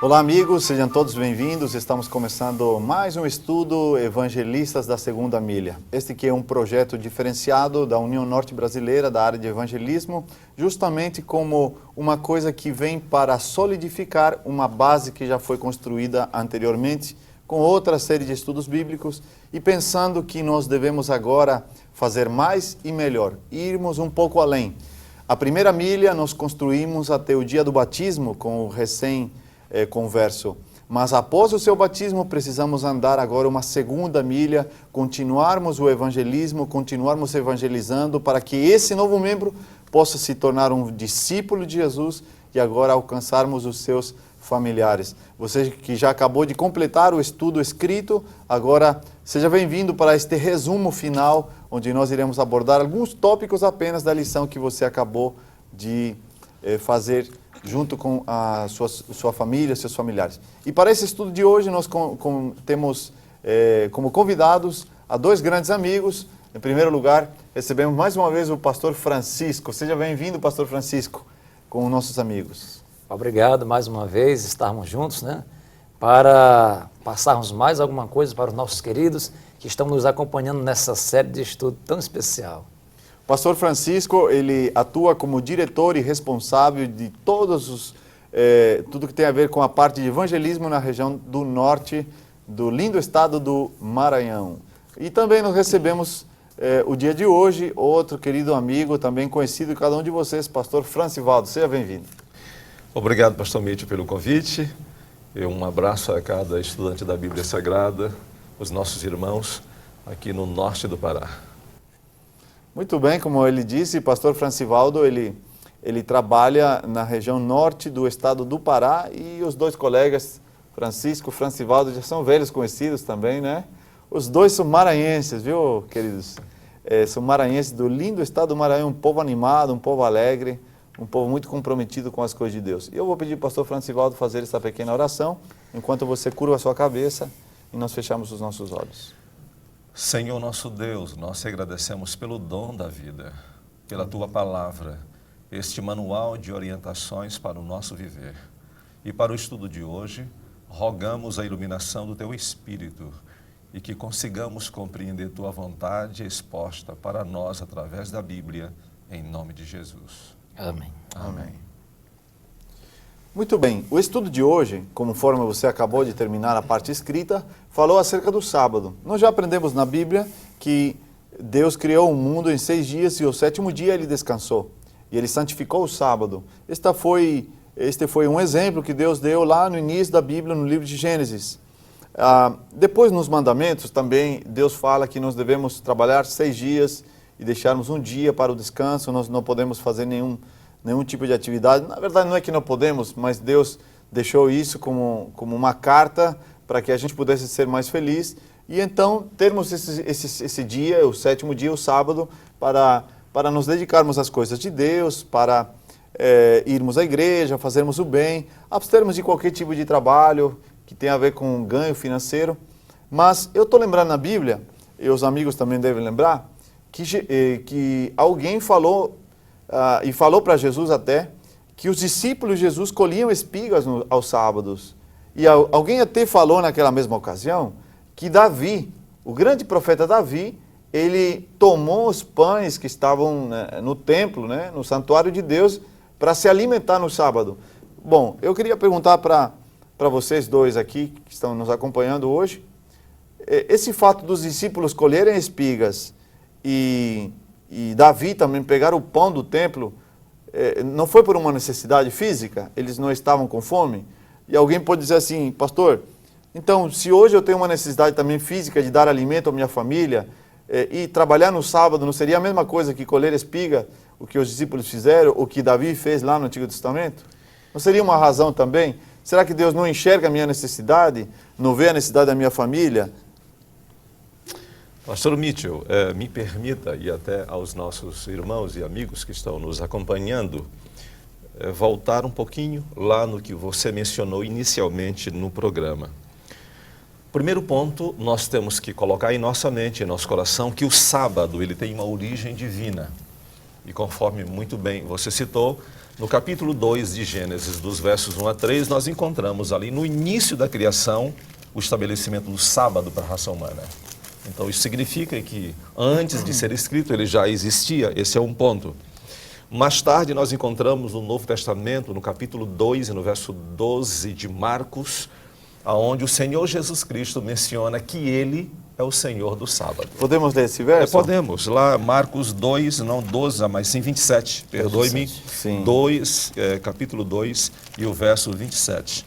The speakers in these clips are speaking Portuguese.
Olá amigos, sejam todos bem-vindos. Estamos começando mais um estudo Evangelistas da Segunda Milha. Este que é um projeto diferenciado da União Norte Brasileira da área de evangelismo, justamente como uma coisa que vem para solidificar uma base que já foi construída anteriormente, com outra série de estudos bíblicos, e pensando que nós devemos agora fazer mais e melhor, irmos um pouco além. A primeira milha nós construímos até o dia do batismo com o recém-converso. Mas após o seu batismo precisamos andar agora uma segunda milha, continuarmos o evangelismo, continuarmos evangelizando para que esse novo membro possa se tornar um discípulo de Jesus e agora alcançarmos os seus familiares. Você que já acabou de completar o estudo escrito, agora seja bem-vindo para este resumo final, onde nós iremos abordar alguns tópicos apenas da lição que você acabou de fazer junto com a sua família, seus familiares. E para esse estudo de hoje, nós temos como convidados a dois grandes amigos. Em primeiro lugar, recebemos mais uma vez o pastor Francisco. Seja bem-vindo, pastor Francisco, com nossos amigos. Obrigado mais uma vez, estarmos juntos, para passarmos mais alguma coisa para os nossos queridos que estão nos acompanhando nessa série de estudo tão especial. O pastor Francisco, ele atua como diretor e responsável de tudo que tem a ver com a parte de evangelismo na região do norte do lindo estado do Maranhão. E também nós recebemos o dia de hoje outro querido amigo, também conhecido de cada um de vocês, pastor Francivaldo. Seja bem-vindo. Obrigado, pastor Mitchell, pelo convite. Um abraço a cada estudante da Bíblia Sagrada, os nossos irmãos aqui no norte do Pará. Muito bem, como ele disse, pastor Francivaldo, ele trabalha na região norte do estado do Pará, e os dois colegas, Francisco e Francivaldo, já são velhos conhecidos também, né? Os dois são maranhenses, viu, queridos? São maranhenses do lindo estado do Maranhão, um povo animado, um povo alegre, um povo muito comprometido com as coisas de Deus. E eu vou pedir ao pastor Francivaldo fazer essa pequena oração, enquanto você curva a sua cabeça e nós fechamos os nossos olhos. Senhor nosso Deus, nós te agradecemos pelo dom da vida, pela Tua palavra, este manual de orientações para o nosso viver. E para o estudo de hoje, rogamos a iluminação do Teu Espírito e que consigamos compreender Tua vontade exposta para nós através da Bíblia, em nome de Jesus. Amém. Amém. Muito bem, o estudo de hoje, conforme você acabou de terminar a parte escrita, falou acerca do sábado. Nós já aprendemos na Bíblia que Deus criou o mundo em 6 dias e o 7º dia ele descansou. E ele santificou o sábado. Este foi um exemplo que Deus deu lá no início da Bíblia, no livro de Gênesis. Depois, nos mandamentos, também Deus fala que nós devemos trabalhar 6 dias e deixarmos um dia para o descanso. Nós não podemos fazer nenhum tipo de atividade. Na verdade, não é que não podemos, mas Deus deixou isso como uma carta para que a gente pudesse ser mais feliz. E então, termos esse dia, o 7º dia, o sábado, para nos dedicarmos às coisas de Deus, para irmos à igreja, fazermos o bem, abstermos de qualquer tipo de trabalho que tenha a ver com ganho financeiro. Mas eu estou lembrando na Bíblia, e os amigos também devem lembrar, que alguém falou, e falou para Jesus até, que os discípulos de Jesus colhiam espigas aos sábados. E alguém até falou naquela mesma ocasião que Davi, o grande profeta Davi, ele tomou os pães que estavam no templo, no santuário de Deus, para se alimentar no sábado. Bom, eu queria perguntar para vocês dois aqui, que estão nos acompanhando hoje, esse fato dos discípulos colherem espigas e Davi também pegar o pão do templo, não foi por uma necessidade física? Eles não estavam com fome? E alguém pode dizer assim, pastor, então se hoje eu tenho uma necessidade também física de dar alimento à minha família, e trabalhar no sábado não seria a mesma coisa que colher espiga, o que os discípulos fizeram, o que Davi fez lá no Antigo Testamento? Não seria uma razão também? Será que Deus não enxerga a minha necessidade, não vê a necessidade da minha família? Pastor Mitchell, me permita, e até aos nossos irmãos e amigos que estão nos acompanhando, voltar um pouquinho lá no que você mencionou inicialmente no programa. Primeiro ponto, nós temos que colocar em nossa mente, em nosso coração, que o sábado ele tem uma origem divina. E conforme muito bem você citou, No capítulo 2 de Gênesis, dos versos 1 a 3, nós encontramos ali no início da criação o estabelecimento do sábado para a raça humana. Então isso significa que antes de ser escrito ele já existia, esse é um ponto. Mais tarde nós encontramos no Novo Testamento, no capítulo 2 e no verso 12 de Marcos, onde o Senhor Jesus Cristo menciona que ele é o Senhor do sábado. Podemos ler esse verso? Podemos. Lá, Marcos 2, não 12, mas sim 27. Perdoe-me. Sim. 2, capítulo 2 e o verso 27.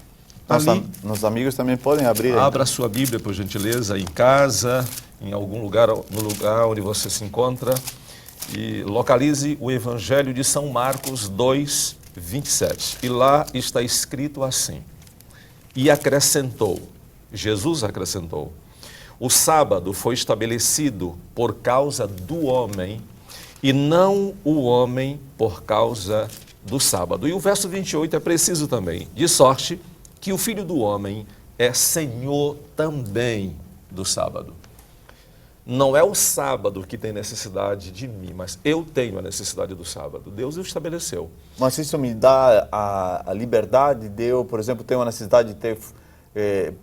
Nossos amigos também podem abrir. Abra a sua Bíblia, por gentileza, em casa, em algum lugar, no lugar onde você se encontra, e localize o Evangelho de São Marcos 2, 27. E lá está escrito assim: e acrescentou, Jesus acrescentou, o sábado foi estabelecido por causa do homem e não o homem por causa do sábado. E o verso 28 é preciso também, de sorte que o Filho do Homem é Senhor também do sábado. Não é o sábado que tem necessidade de mim, mas eu tenho a necessidade do sábado. Deus o estabeleceu. Mas isso me dá a liberdade de eu, por exemplo, ter uma necessidade de ter...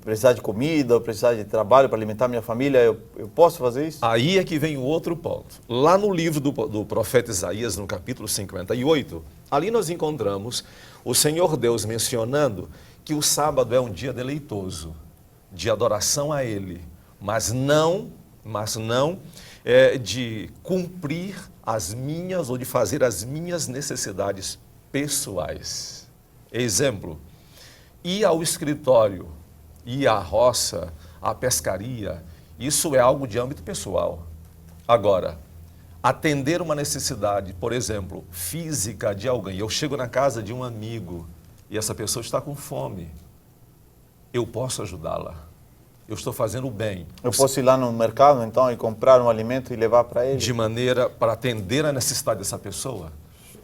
precisar de comida, ou precisar de trabalho para alimentar minha família, eu posso fazer isso? Aí é que vem o outro ponto. Lá no livro do profeta Isaías, no capítulo 58, ali nós encontramos o Senhor Deus mencionando que o sábado é um dia deleitoso, de adoração a Ele, mas não de cumprir as minhas ou de fazer as minhas necessidades pessoais. Exemplo, ir ao escritório, ir à roça, à pescaria, isso é algo de âmbito pessoal. Agora, atender uma necessidade, por exemplo, física de alguém. Eu chego na casa de um amigo e essa pessoa está com fome. Eu posso ajudá-la. Eu estou fazendo o bem. Eu posso ir lá no mercado, então, e comprar um alimento e levar para ele? De maneira para atender a necessidade dessa pessoa.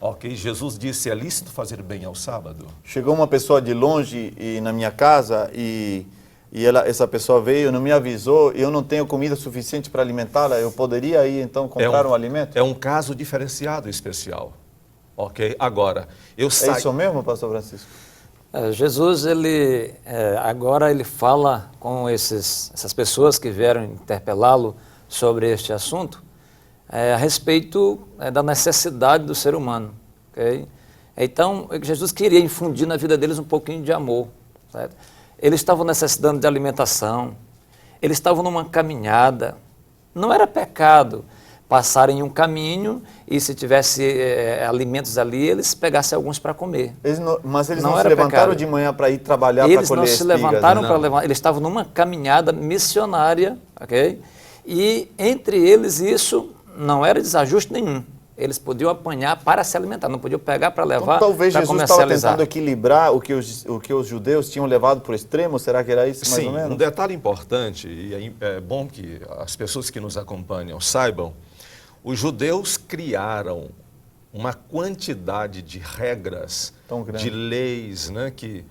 Ok, Jesus disse, é lícito fazer bem ao sábado. Chegou uma pessoa de longe na minha casa e essa pessoa veio, não me avisou, eu não tenho comida suficiente para alimentá-la, eu poderia ir então comprar um alimento? É um caso diferenciado especial. Ok, agora, É isso mesmo, pastor Francisco? Jesus, agora ele fala com essas pessoas que vieram interpelá-lo sobre este assunto, a respeito da necessidade do ser humano. Okay? Então, Jesus queria infundir na vida deles um pouquinho de amor. Certo? Eles estavam necessitando de alimentação, eles estavam numa caminhada. Não era pecado passarem um caminho e se tivesse alimentos ali, eles pegassem alguns para comer. Mas eles não se levantaram pecado. De manhã para ir trabalhar para colher espigas? Eles não se levantaram para levar, eles estavam numa caminhada missionária, ok? E entre eles isso não era desajuste nenhum. Eles podiam apanhar para se alimentar, não podiam pegar para levar, então, talvez Jesus estava tentando equilibrar o que os judeus tinham levado para o extremo, será que era isso mais ou menos? Sim, um detalhe importante, e é bom que as pessoas que nos acompanham saibam, os judeus criaram uma quantidade de regras, de leis, né, que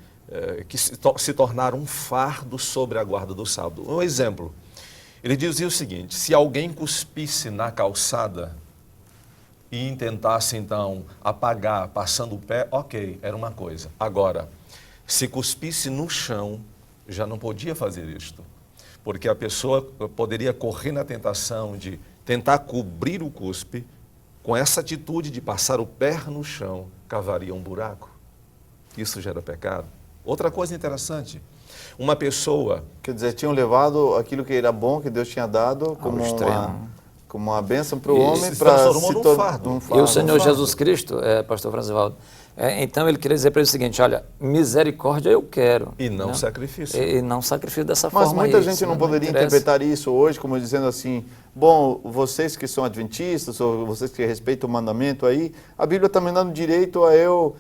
se tornaram um fardo sobre a guarda do sábado. Um exemplo, ele dizia o seguinte, se alguém cuspisse na calçada e tentasse então apagar passando o pé, ok, era uma coisa. Agora, se cuspisse no chão, já não podia fazer isto, porque a pessoa poderia correr na tentação de tentar cobrir o cuspe, com essa atitude de passar o pé no chão, cavaria um buraco. Isso gera pecado. Outra coisa interessante, uma pessoa... Quer dizer, tinham levado aquilo que era bom, que Deus tinha dado, como uma bênção para o homem, para se tornar um fardo. E o Senhor Jesus Cristo, pastor Franzivaldo, então ele queria dizer para ele o seguinte, olha, misericórdia eu quero. E não sacrifício. E não sacrifício dessa forma. Mas muita gente não poderia interpretar isso hoje como dizendo assim, bom, vocês que são adventistas, ou vocês que respeitam o mandamento aí, a Bíblia está me dando direito a eu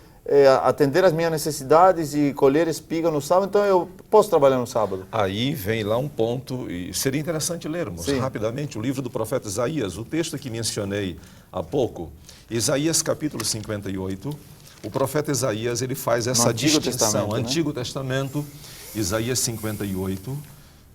atender as minhas necessidades e colher espiga no sábado, então eu posso trabalhar no sábado. Aí vem lá um ponto, e seria interessante lermos rapidamente o livro do profeta Isaías, o texto que mencionei há pouco, Isaías capítulo 58, o profeta Isaías ele faz essa distinção, Antigo Testamento, Isaías 58,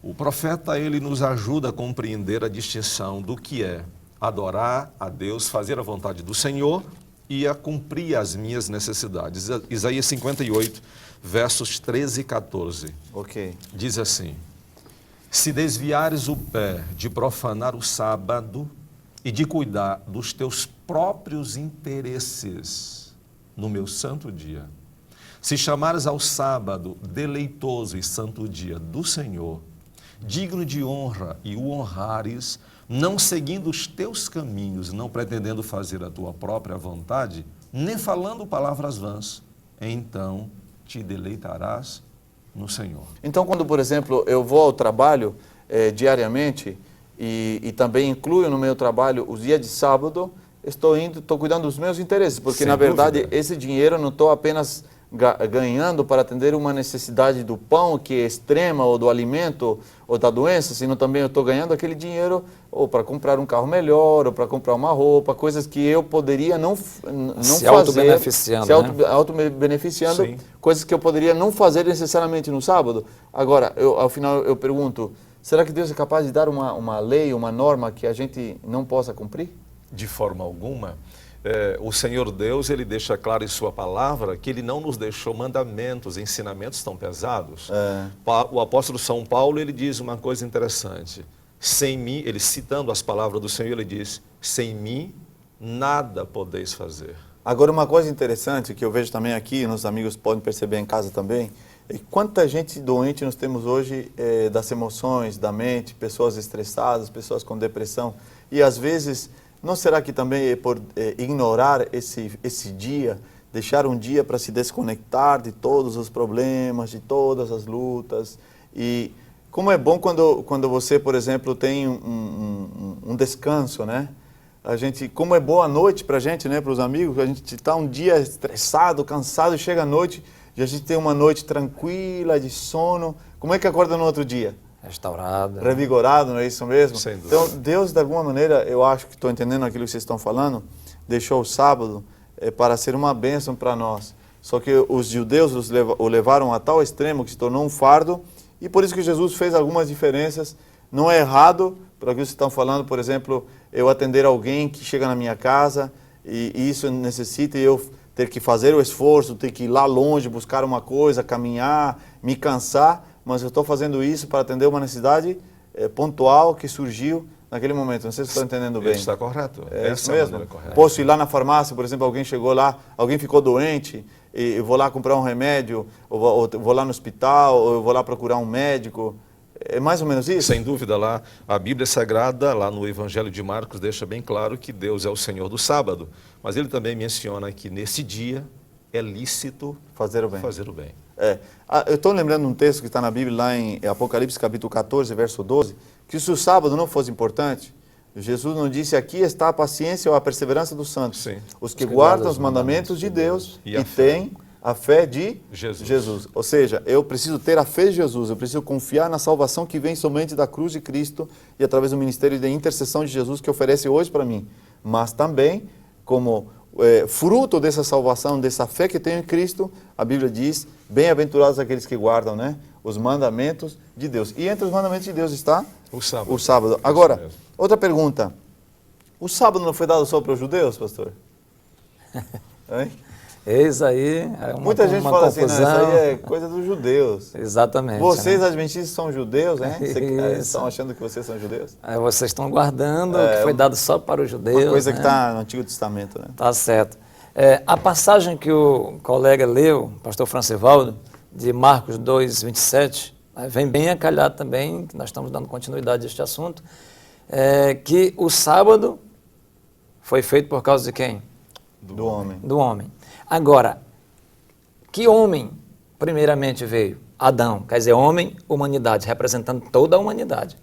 o profeta ele nos ajuda a compreender a distinção do que é adorar a Deus, fazer a vontade do Senhor e a cumprir as minhas necessidades. Isaías 58, versos 13 e 14. Ok. Diz assim: se desviares o pé de profanar o sábado e de cuidar dos teus próprios interesses no meu santo dia, se chamares ao sábado deleitoso e santo dia do Senhor, digno de honra, e o honrares, não seguindo os teus caminhos, não pretendendo fazer a tua própria vontade, nem falando palavras vãs, então te deleitarás no Senhor. Então, quando, por exemplo, eu vou ao trabalho diariamente e também incluo no meu trabalho os dias de sábado, estou cuidando dos meus interesses, porque Sem na verdade dúvida. esse dinheiro eu não estou apenas ganhando para atender uma necessidade do pão que é extrema, ou do alimento, ou da doença, senão também eu estou ganhando aquele dinheiro ou para comprar um carro melhor, ou para comprar uma roupa, coisas que eu poderia não Se fazer, auto-beneficiando, se né? auto-beneficiando, Sim. coisas que eu poderia não fazer necessariamente no sábado. Agora, ao final eu pergunto, será que Deus é capaz de dar uma lei, uma norma que a gente não possa cumprir? De forma alguma. O Senhor Deus, Ele deixa claro em sua palavra que Ele não nos deixou mandamentos, ensinamentos tão pesados. O apóstolo São Paulo, ele diz uma coisa interessante. Sem mim, ele citando as palavras do Senhor, ele diz: sem mim nada podeis fazer. Agora, uma coisa interessante que eu vejo também aqui, nossos amigos podem perceber em casa também, é quanta gente doente nós temos hoje das emoções, da mente, pessoas estressadas, pessoas com depressão. E às vezes, não será que também é por ignorar esse dia, deixar um dia para se desconectar de todos os problemas, de todas as lutas? E como é bom quando você, por exemplo, tem um descanso, né? Como é boa a noite para a gente, né, para os amigos, a gente está um dia estressado, cansado, e chega a noite e a gente tem uma noite tranquila, de sono. Como é que acorda no outro dia? Restaurado. Revigorado, não é isso mesmo? Sem dúvida. Então, Deus, de alguma maneira, eu acho que estou entendendo aquilo que vocês estão falando, deixou o sábado para ser uma bênção para nós. Só que os judeus o levaram a tal extremo que se tornou um fardo, e por isso que Jesus fez algumas diferenças. Não é errado, para o que vocês estão falando, por exemplo, eu atender alguém que chega na minha casa e isso necessita eu ter que fazer o esforço, ter que ir lá longe, buscar uma coisa, caminhar, me cansar, mas eu estou fazendo isso para atender uma necessidade pontual que surgiu naquele momento. Não sei se estão entendendo bem. Está correto. É isso Essa é a mesmo. maneira correta. Posso ir lá na farmácia, por exemplo, alguém chegou lá, alguém ficou doente, e eu vou lá comprar um remédio, ou vou lá no hospital, ou eu vou lá procurar um médico. É mais ou menos isso? Sem dúvida, lá a Bíblia Sagrada, lá no Evangelho de Marcos, deixa bem claro que Deus é o Senhor do sábado. Mas ele também menciona que nesse dia é lícito Fazer o bem. fazer o bem. Eu estou lembrando um texto que está na Bíblia, lá em Apocalipse, capítulo 14, verso 12, que se o sábado não fosse importante, Jesus não disse: aqui está a paciência ou a perseverança dos santos, Sim. os que guardam os mandamentos de Deus E e a fé. têm a fé de Jesus. Ou seja, eu preciso ter a fé de Jesus, eu preciso confiar na salvação que vem somente da cruz de Cristo e através do ministério de intercessão de Jesus que oferece hoje para mim. Mas também, como fruto dessa salvação, dessa fé que tenho em Cristo, a Bíblia diz: bem-aventurados aqueles que guardam, né, os mandamentos de Deus. E entre os mandamentos de Deus está O sábado. o sábado. Agora, outra pergunta. O sábado não foi dado só para os judeus, pastor? Hein? Eis aí Muita gente fala assim: não, isso aí é coisa dos judeus. Exatamente. Vocês, né? adventistas, são judeus, né? Vocês Isso. estão achando que vocês são judeus? Aí vocês estão guardando o que foi dado só para os judeus. Uma coisa que né? está no Antigo Testamento, né? Tá certo. A passagem que o colega leu, pastor Francivaldo, de Marcos 2, 27, vem bem a calhar também, que nós estamos dando continuidade a este assunto, que o sábado foi feito por causa de quem? Do homem. Do homem. Agora, que homem primeiramente veio? Adão, quer dizer, homem, humanidade, representando toda a humanidade.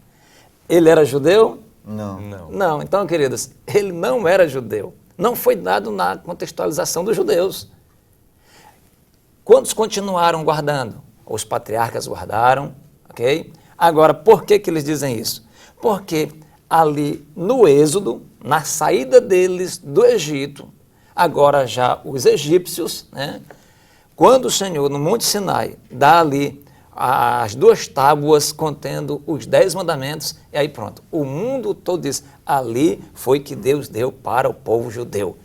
Ele era judeu? Não. Não. Não, então, queridos, ele não era judeu. Não foi dado na contextualização dos judeus. Quantos continuaram guardando? Os patriarcas guardaram, ok? Agora, por que eles dizem isso? Porque ali no Êxodo, na saída deles do Egito, agora já os egípcios, né? Quando o Senhor, no Monte Sinai, dá ali as 2 tábuas contendo os 10 mandamentos, e aí pronto, o mundo todo diz: ali foi que Deus deu para o povo judeu.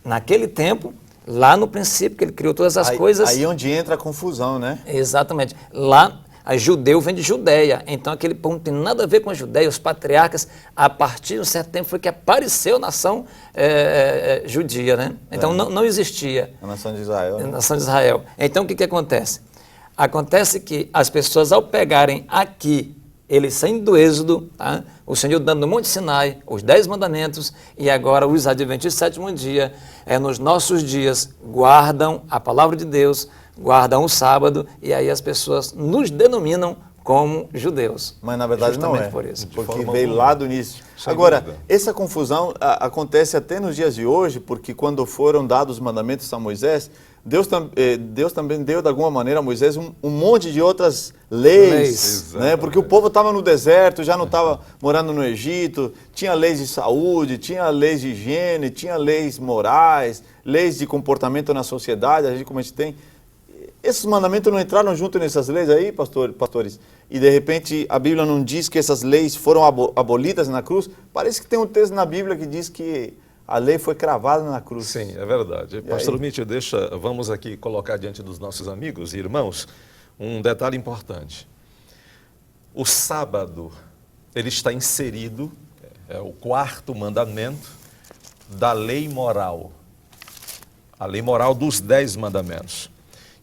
naquele tempo, lá no princípio, que ele criou todas as coisas... Aí onde entra a confusão, né? Exatamente. Lá, a judeu vem de Judeia, então aquele povo não tem nada a ver com a Judeia. Os patriarcas, a partir de um certo tempo, foi que apareceu a nação judia, né? Então não existia. A nação de Israel. A nação de Israel. Então o que acontece? Acontece que as pessoas, ao pegarem aqui, eles saindo do Êxodo, tá? O Senhor dando no Monte Sinai os 10 mandamentos, e agora os adventistas do sétimo dia, nos nossos dias, guardam a palavra de Deus, guardam o sábado, e aí as pessoas nos denominam como judeus. Mas na verdade justamente não é, por isso. porque veio lá do início. Sem Agora, dúvida. essa confusão acontece até nos dias de hoje, porque quando foram dados os mandamentos a Moisés, Deus também deu de alguma maneira a Moisés um monte de outras leis, né? Porque o povo estava no deserto, já não estava morando no Egito, tinha leis de saúde, tinha leis de higiene, tinha leis morais, leis de comportamento na sociedade, a gente como a gente tem. Esses mandamentos não entraram junto nessas leis aí, pastores? E de repente a Bíblia não diz que essas leis foram abolidas na cruz? Parece que tem um texto na Bíblia que diz que a lei foi cravada na cruz. Sim, é verdade. Pastor Mitchell, vamos aqui colocar diante dos nossos amigos e irmãos um detalhe importante. O sábado, ele está inserido, é o 4º mandamento da lei moral. A lei moral dos 10 mandamentos.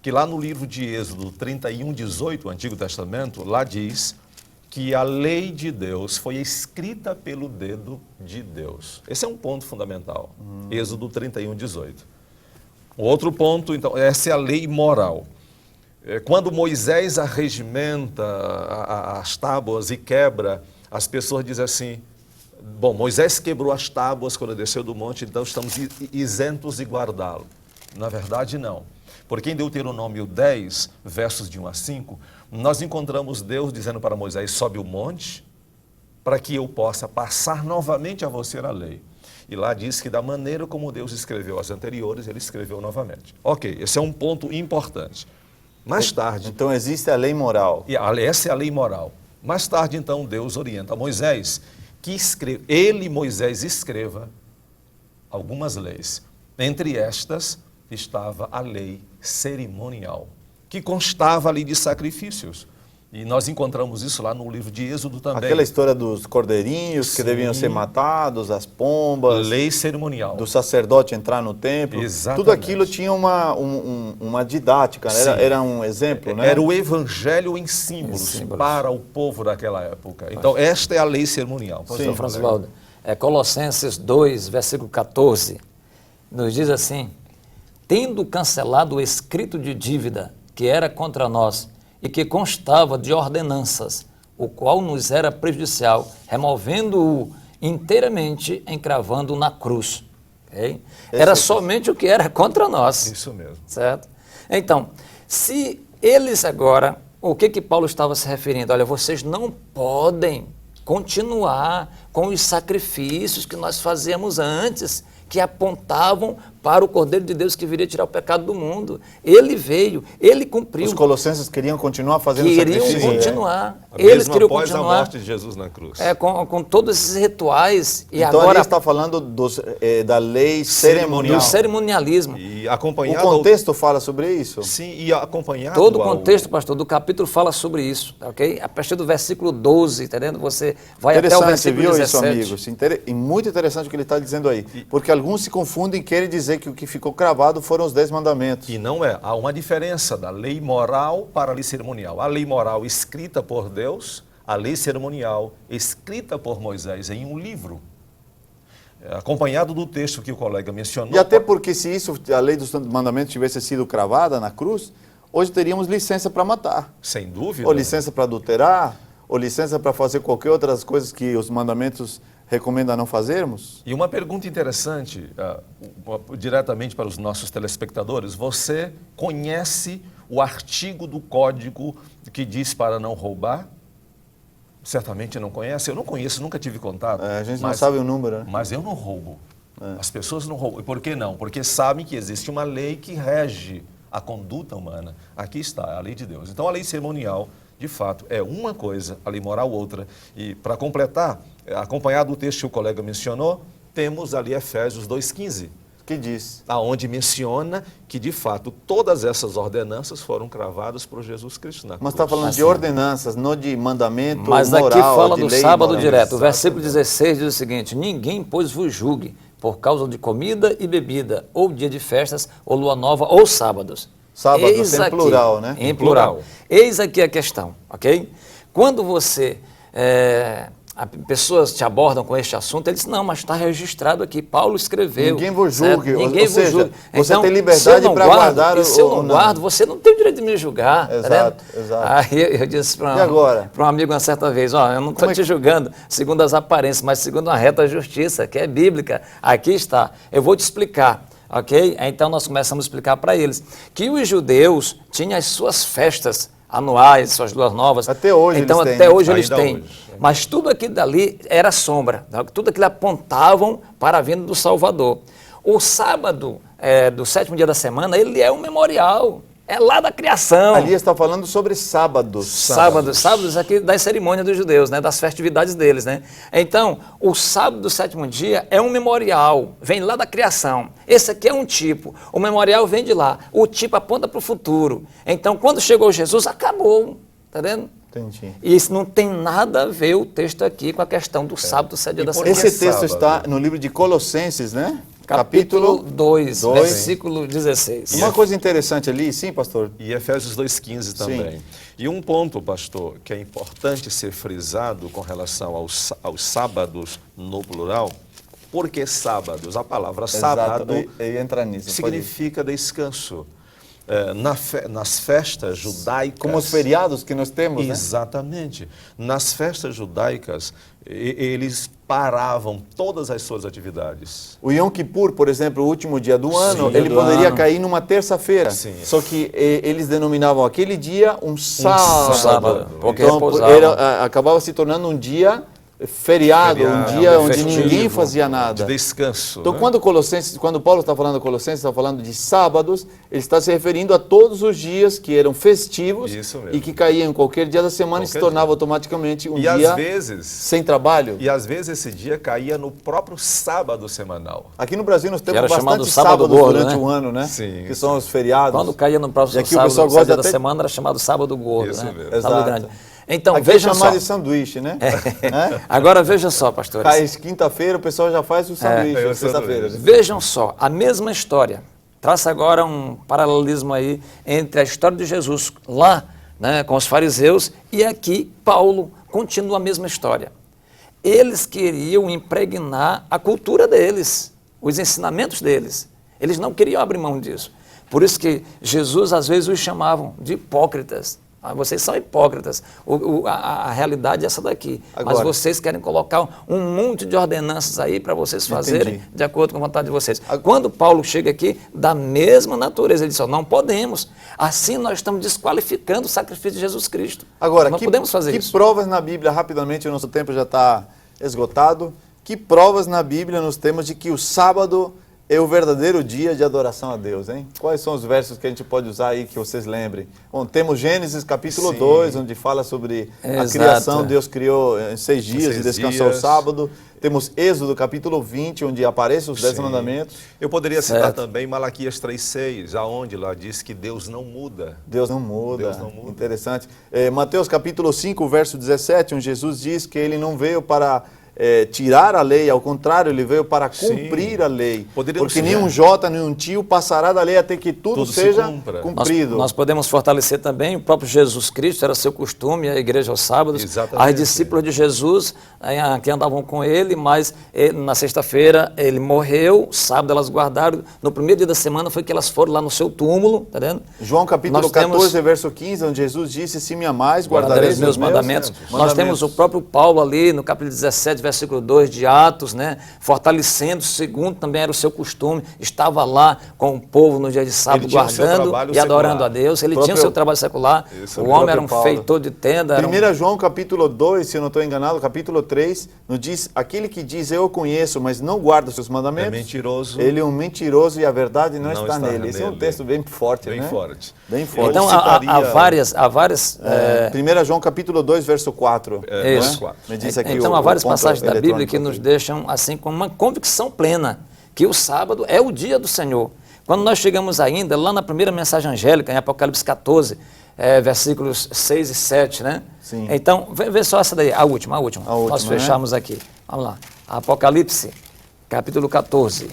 Que lá no livro de Êxodo 31:18, o Antigo Testamento, lá diz que a lei de Deus foi escrita pelo dedo de Deus. Esse é um ponto fundamental. Êxodo 31:18. O outro ponto, então, essa é a lei moral. Quando Moisés arregimenta as tábuas e quebra, as pessoas dizem assim, bom, Moisés quebrou as tábuas quando desceu do monte, então estamos isentos de guardá-lo. Na verdade, não. Porque em Deuteronômio 10, versos de 1 a 5, nós encontramos Deus dizendo para Moisés, sobe o monte, para que eu possa passar novamente a você a lei. E lá diz que da maneira como Deus escreveu as anteriores, ele escreveu novamente. Ok, esse é um ponto importante. Mais tarde... Então existe a lei moral. E essa é a lei moral. Mais tarde, então, Deus orienta Moisés que Moisés, escreva algumas leis. Entre estas estava a lei cerimonial, que constava ali de sacrifícios. E nós encontramos isso lá no livro de Êxodo também. Aquela história dos cordeirinhos que deviam ser matados, as pombas. Lei cerimonial. Do sacerdote entrar no templo. Exatamente. Tudo aquilo tinha uma didática, né? Era um exemplo, né? Era o evangelho em símbolos para o povo daquela época. Então, esta é a lei cerimonial. Sim, Francisvaldo. Colossenses 2, versículo 14, nos diz assim, tendo cancelado o escrito de dívida que era contra nós e que constava de ordenanças, o qual nos era prejudicial, removendo-o inteiramente, encravando-o na cruz. Okay? Era somente o que era contra nós. Isso mesmo. Certo? Então, se eles agora, o que Paulo estava se referindo? Olha, vocês não podem continuar com os sacrifícios que nós fazíamos antes, que apontavam para o Cordeiro de Deus que viria tirar o pecado do mundo. Ele veio, ele cumpriu. Os colossenses queriam continuar fazendo sacrifício. Queriam continuar. Eles queriam após continuar. A morte de Jesus na cruz. Com todos esses rituais. E então agora ele está falando da lei cerimonial. Do cerimonialismo. E acompanhado... O contexto fala sobre isso? Sim, e acompanhado... Todo o contexto, pastor, do capítulo fala sobre isso, ok? A partir do versículo 12, entendendo? Você vai até o versículo 17. Isso, amigos? E muito interessante o que ele está dizendo aí. Porque alguns se confundem e querem dizer que o que ficou cravado foram os 10 mandamentos. E não é. Há uma diferença da lei moral para a lei cerimonial. A lei moral escrita por Deus, a lei cerimonial escrita por Moisés em um livro. Acompanhado do texto que o colega mencionou. E até porque se a lei dos mandamentos tivesse sido cravada na cruz, hoje teríamos licença para matar. Sem dúvida. Ou licença para adulterar, ou licença para fazer qualquer outras coisas que os mandamentos recomenda não fazermos? E uma pergunta interessante, diretamente para os nossos telespectadores. Você conhece o artigo do Código que diz para não roubar? Certamente não conhece. Eu não conheço, nunca tive contato. A gente não sabe o número, né? Mas eu não roubo. As pessoas não roubam. E por que não? Porque sabem que existe uma lei que rege a conduta humana. Aqui está, a lei de Deus. Então, a lei cerimonial, de fato, é uma coisa, a lei moral outra. E, para completar, acompanhado do texto que o colega mencionou, temos ali Efésios 2,15, que diz. Aonde menciona que, de fato, todas essas ordenanças foram cravadas por Jesus Cristo na cruz. Mas está falando de ordenanças, não de mandamento Mas moral, aqui fala de do lei sábado moral. direto. O versículo 16 diz o seguinte: ninguém, pois, vos julgue por causa de comida e bebida, ou dia de festas, ou lua nova, ou sábados. Sábado Eis tem aqui, plural, né? Em plural. Eis aqui a questão, ok? Quando você... pessoas te abordam com este assunto, eles dizem, não, mas está registrado aqui, Paulo escreveu. Ninguém vos certo? julgue, Ninguém ou vos seja, julgue. você Então, tem se eu liberdade não para guardo, guardar e se eu ou não não. guardo, você não tem o direito de me julgar. Exato, tá vendo? exato. Aí eu disse E agora? para um amigo uma certa vez, ó, eu não estou Como é te julgando segundo as aparências, mas segundo uma reta justiça, que é bíblica. Aqui está, eu vou te explicar. Ok? Então nós começamos a explicar para eles que os judeus tinham as suas festas anuais, suas luas novas. Até hoje então, eles têm, até né? hoje eles Ainda têm. hoje. Mas tudo aquilo dali era sombra, tá? Tudo aquilo apontavam para a vinda do Salvador. O sábado do 7º dia da semana, ele é um memorial, é lá da criação. Ali está falando sobre sábados. Sábados aqui das cerimônias dos judeus, né, das festividades deles, né? Então, o sábado do 7º dia é um memorial, vem lá da criação. Esse aqui é um tipo, o memorial vem de lá, o tipo aponta para o futuro. Então, quando chegou Jesus, acabou, tá vendo? Entendi. E isso não tem nada a ver o texto aqui com a questão do sábado do 7º dia da por semana. que Esse texto sábado? está no livro de Colossenses, né? Capítulo 2, dois. versículo 16. Uma coisa interessante ali, sim, pastor? E Efésios 2,15 também. E um ponto, pastor, que é importante ser frisado com relação aos sábados no plural, porque sábados, a palavra sábado eu ia entrar nisso. significa descanso. Nas festas judaicas... Como os feriados que nós temos, né? Exatamente. Nas festas judaicas, eles paravam todas as suas atividades. O Yom Kippur, por exemplo, o último dia do ano, dia ele do poderia ano. cair numa terça-feira. Sim. Só que eles denominavam aquele dia um sábado. sábado, porque Então, repousavam. acabava se tornando um dia feriado, um dia onde festivo, ninguém fazia De nada. descanso. Então, né? quando Paulo está falando de Colossenses, está falando de sábados, ele está se referindo a todos os dias que eram festivos Isso mesmo. e que caíam em qualquer dia da semana e se Qualquer tornava dia. automaticamente um E dia às vezes... sem trabalho. E às vezes esse dia caía no próprio sábado semanal. Aqui no Brasil nós temos era chamado bastante sábado sábados gordo, durante né? o ano, né? Sim, Que são os feriados. Quando caía no E próximo aqui o sábado, pessoal o 7º dia gosta da até- semana, era chamado sábado gordo, Isso né? mesmo. Sábado Exato. grande. Então, Aqui é vejam chamado só. de sanduíche, né? É? Agora veja só, pastores. Cai quinta-feira, o pessoal já faz o sanduíche, É o sexta-feira. sanduíche. Vejam só, a mesma história. Traça agora um paralelismo aí entre a história de Jesus lá, né, com os fariseus, e aqui Paulo continua a mesma história. Eles queriam impregnar a cultura deles, os ensinamentos deles. Eles não queriam abrir mão disso. Por isso que Jesus às vezes os chamavam de hipócritas. Ah, vocês são hipócritas. A realidade é essa daqui. Mas Agora- vocês querem colocar um monte de ordenanças aí para vocês fazerem Entendi. de acordo com a vontade de vocês. Quando Paulo chega aqui, da mesma natureza, ele diz, ó, não podemos. Assim nós estamos desqualificando o sacrifício de Jesus Cristo. Agora, não que, podemos fazer que isso. provas na Bíblia, rapidamente, o nosso tempo já está esgotado, que provas na Bíblia nós temos de que o sábado é o verdadeiro dia de adoração a Deus, hein? Quais são os versos que a gente pode usar aí que vocês lembrem? Bom, temos Gênesis capítulo Sim. 2, onde fala sobre a Exato. criação, Deus criou em 6 dias e 6 descansou ao dias. sábado. Temos Êxodo capítulo 20, onde aparecem os 10 Sim. mandamentos. Eu poderia citar Certo. também Malaquias 3,6, aonde lá diz que Deus não muda. Deus não muda. Deus não muda. Interessante. Mateus capítulo 5, verso 17, onde Jesus diz que ele não veio para tirar a lei, ao contrário, ele veio para cumprir a lei. Poderíamos Porque dizer- nenhum jota, nenhum tio passará da lei até que tudo Tudo se seja cumpra. cumprido. Nós podemos fortalecer também o próprio Jesus Cristo, era seu costume, a igreja aos sábados. Exatamente. As discípulas de Jesus, que andavam com ele, mas na sexta-feira ele morreu, sábado elas guardaram. No primeiro dia da semana foi que elas foram lá no seu túmulo, tá vendo? João capítulo Nós 14, temos- verso 15, onde Jesus disse, se me amais, Guardareis guardareis os meus mandamentos. Nós temos o próprio Paulo ali no capítulo 17, versículo 2 de Atos, né? Fortalecendo, segundo também era o seu costume, estava lá com o povo no dia de sábado, Ele tinha o seu guardando trabalho e adorando secular. a Deus. Ele Próprio- tinha o seu trabalho secular. Isso, O o homem era um próprio Paulo. feitor de tenda. Era um... 1 João capítulo 2, se eu não estou enganado, capítulo 3, nos diz, aquele que diz eu o conheço, mas não guarda os seus mandamentos, É mentiroso. ele é um mentiroso e a verdade não, Não está está nele. Esse é um nele. texto bem forte, Bem né? forte. Bem forte. Então, Eu há citaria- várias 1 João capítulo 2, verso 4. É, não isso. quatro. Me diz aqui Então, o há várias ponto passagens da Bíblia que eletrônico nos aqui. deixam assim com uma convicção plena que o sábado é o dia do Senhor. Quando nós chegamos ainda lá na primeira mensagem angélica, em Apocalipse 14, versículos 6 e 7, né? Sim. Então, vê só essa daí, a última. Nós né? fechamos aqui. Vamos lá. Apocalipse, capítulo 14.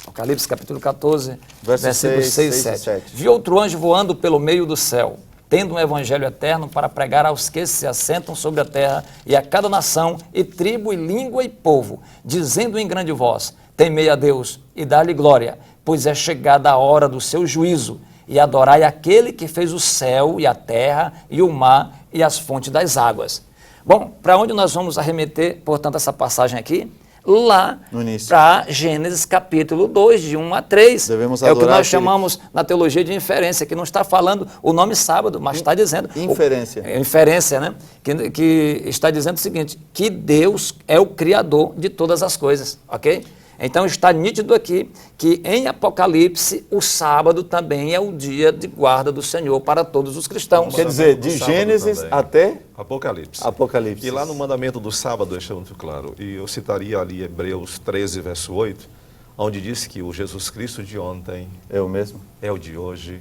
Apocalipse, capítulo 14, versículos 6 e 7. Vi outro anjo voando pelo meio do céu, tendo um evangelho eterno para pregar aos que se assentam sobre a terra e a cada nação e tribo e língua e povo, dizendo em grande voz, temei a Deus e dá-lhe glória, pois é chegada a hora do seu juízo, e adorai aquele que fez o céu e a terra e o mar e as fontes das águas. Bom, para onde nós vamos arremeter, portanto, essa passagem aqui? Lá para Gênesis capítulo 2, de 1 a 3. Devemos é o que nós adorar chamamos na teologia de inferência, que não está falando o nome sábado, mas está dizendo... Inferência. Inferência, né? Que está dizendo o seguinte, que Deus é o Criador de todas as coisas, ok? Então está nítido aqui que em Apocalipse o sábado também é o dia de guarda do Senhor para todos os cristãos. Quer dizer, de Gênesis até Apocalipse. E lá no mandamento do sábado deixa muito claro. E eu citaria ali Hebreus 13, verso 8, onde diz que o Jesus Cristo de ontem é o mesmo, é o de hoje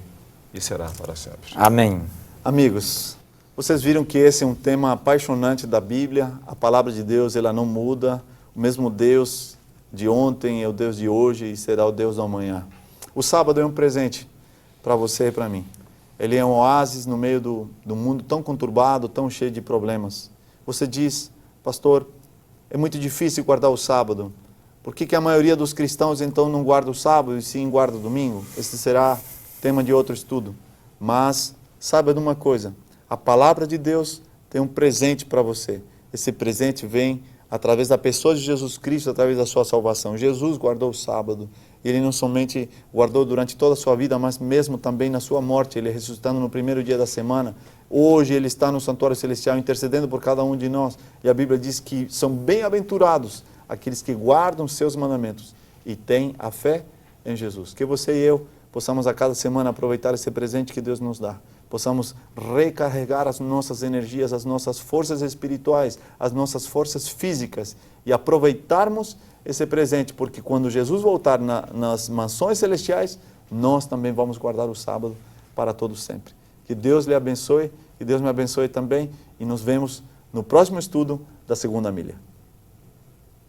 e será para sempre. Amém. Amigos, vocês viram que esse é um tema apaixonante da Bíblia. A palavra de Deus, ela não muda. O mesmo Deus de ontem é o Deus de hoje e será o Deus do amanhã. O sábado é um presente para você e para mim. Ele é um oásis no meio do mundo tão conturbado, tão cheio de problemas. Você diz, pastor, é muito difícil guardar o sábado. Por que a maioria dos cristãos então não guarda o sábado e sim guarda o domingo? Esse será tema de outro estudo. Mas saiba de uma coisa, a palavra de Deus tem um presente para você. Esse presente vem através da pessoa de Jesus Cristo, através da sua salvação. Jesus guardou o sábado. Ele não somente guardou durante toda a sua vida, mas mesmo também na sua morte. Ele ressuscitando no primeiro dia da semana. Hoje ele está no santuário celestial intercedendo por cada um de nós. E a Bíblia diz que são bem-aventurados aqueles que guardam seus mandamentos e têm a fé em Jesus. Que você e eu possamos a cada semana aproveitar esse presente que Deus nos dá. Possamos recarregar as nossas energias, as nossas forças espirituais, as nossas forças físicas e aproveitarmos esse presente, porque quando Jesus voltar nas mansões celestiais, nós também vamos guardar o sábado para todo sempre. Que Deus lhe abençoe, que Deus me abençoe também e nos vemos no próximo estudo da Segunda Milha.